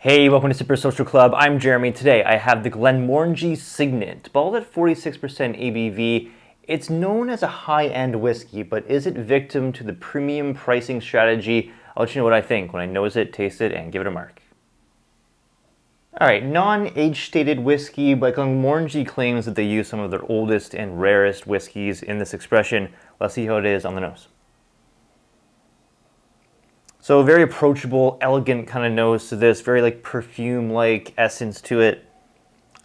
Hey, welcome to Super Social Club. I'm Jeremy. Today I have the Glenmorangie Signet, bottled at 46% ABV. It's known as a high-end whiskey, but is it victim to the premium pricing strategy? I'll let you know what I think when I nose it, taste it, and give it a mark. Alright, non-age stated whiskey, but Glenmorangie claims that they use some of their oldest and rarest whiskeys in this expression. Let's see how it is on the nose. So a very approachable, elegant kind of nose to this, very like perfume-like essence to it.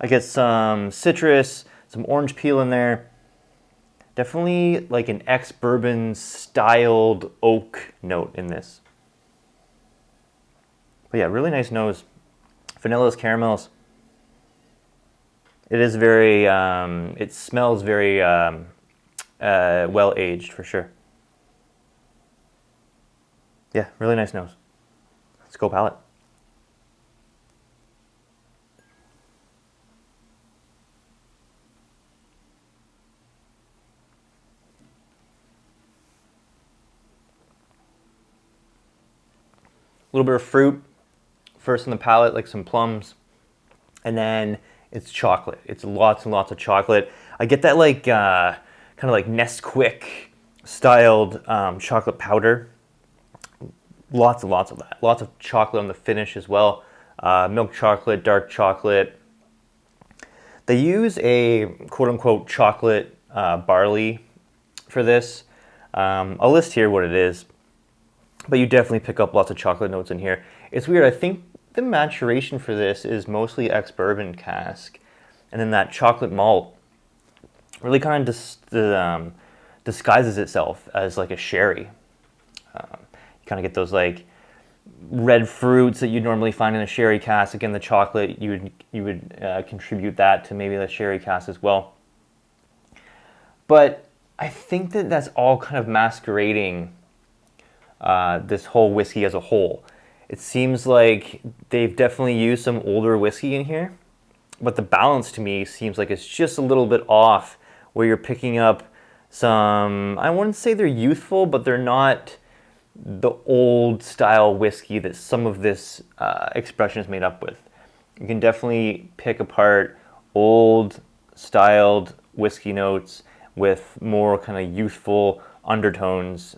I get some citrus, some orange peel in there. Definitely like an ex-bourbon styled oak note in this. But yeah, really nice nose. Vanillas, caramels. It is very, it smells very well aged for sure. Yeah, really nice nose. Let's go palate. A little bit of fruit, first in the palate, like some plums, and then it's chocolate. It's lots and lots of chocolate. I get that like kind of like Nesquik styled chocolate powder. Lots and lots of that. Lots of chocolate on the finish as well. Milk chocolate, dark chocolate. They use a quote-unquote chocolate barley for this. I'll list here what it is, but you definitely pick up lots of chocolate notes in here. It's weird. I think the maturation for this is mostly ex-bourbon cask, and then that chocolate malt really kind of disguises itself as like a sherry. Kind of get those like red fruits that you normally find in a sherry cask. Again, the chocolate, you would contribute that to maybe the sherry cask as well. But I think that that's all kind of masquerading this whole whiskey as a whole. It seems like they've definitely used some older whiskey in here, but the balance to me seems like it's just a little bit off, where you're picking up some, I wouldn't say they're youthful, but they're not the old style whiskey that some of this expression is made up with. You can definitely pick apart old styled whiskey notes with more kind of youthful undertones.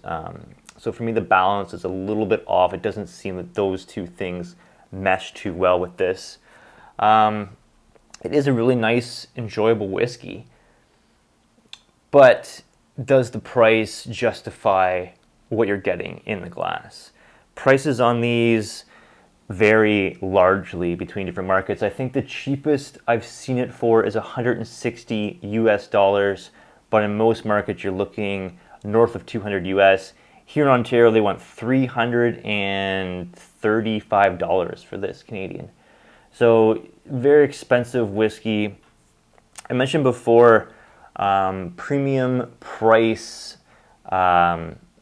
So for me, the balance is a little bit off. It doesn't seem that those two things mesh too well with this. It is a really nice, enjoyable whiskey, but does the price justify what you're getting in the glass? Prices on these vary largely between different markets. I think the cheapest I've seen it for is $160 US, but in most markets you're looking north of 200 US. Here in Ontario they want $335 for this Canadian. So very expensive whiskey. I mentioned before premium price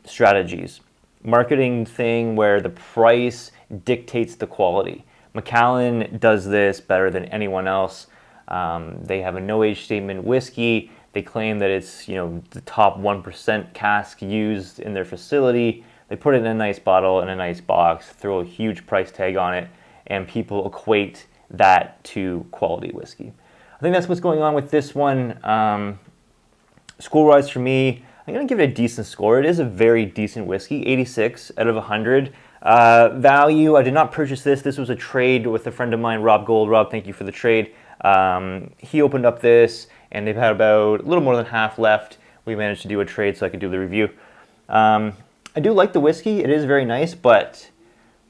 strategies. Marketing thing where the price dictates the quality. Macallan does this better than anyone else. They have a no age statement whiskey. They claim that it's, the top 1% cask used in their facility. They put it in a nice bottle, in a nice box, throw a huge price tag on it, and people equate that to quality whiskey. I think that's what's going on with this one. Score-wise for me, I'm going to give it a decent score. It is a very decent whiskey, 86 out of 100. Value, I did not purchase this. This was a trade with a friend of mine, Rob Gold. Rob, thank you for the trade. He opened up this, and they've had about a little more than half left. We managed to do a trade so I could do the review. I do like the whiskey. It is very nice, but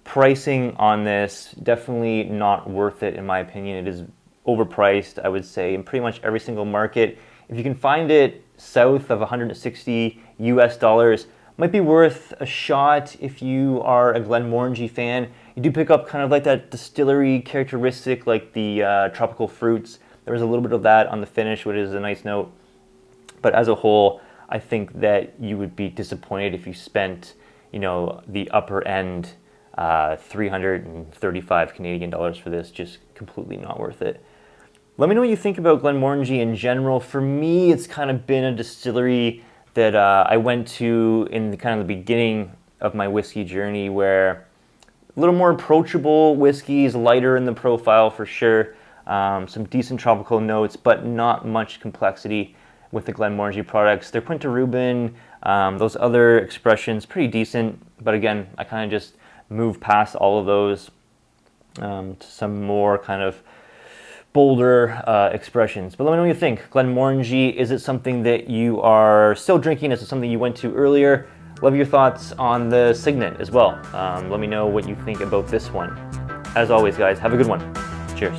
pricing on this, definitely not worth it in my opinion. It is overpriced, I would say, in pretty much every single market. If you can find it south of $160 US, might be worth a shot if you are a Glenmorangie fan. You do pick up kind of like that distillery characteristic, like the tropical fruits. There was a little bit of that on the finish, which is a nice note. But as a whole, I think that you would be disappointed if you spent, the upper end 335 Canadian dollars for this. Just completely not worth it. Let me know what you think about Glenmorangie in general. For me, it's kind of been a distillery that I went to in the beginning of my whiskey journey, where A little more approachable whiskeys, lighter in the profile for sure. Some decent tropical notes, but not much complexity with the Glenmorangie products. Their Quinta Rubin, those other expressions, pretty decent. But again, I kind of just move past all of those to some more kind of bolder expressions. But let me know what you think. Glenmorangie, is it something that you are still drinking? Is it something you went to earlier? Love your thoughts on the Signet as well. Let me know what you think about this one. As always, guys, have a good one. Cheers.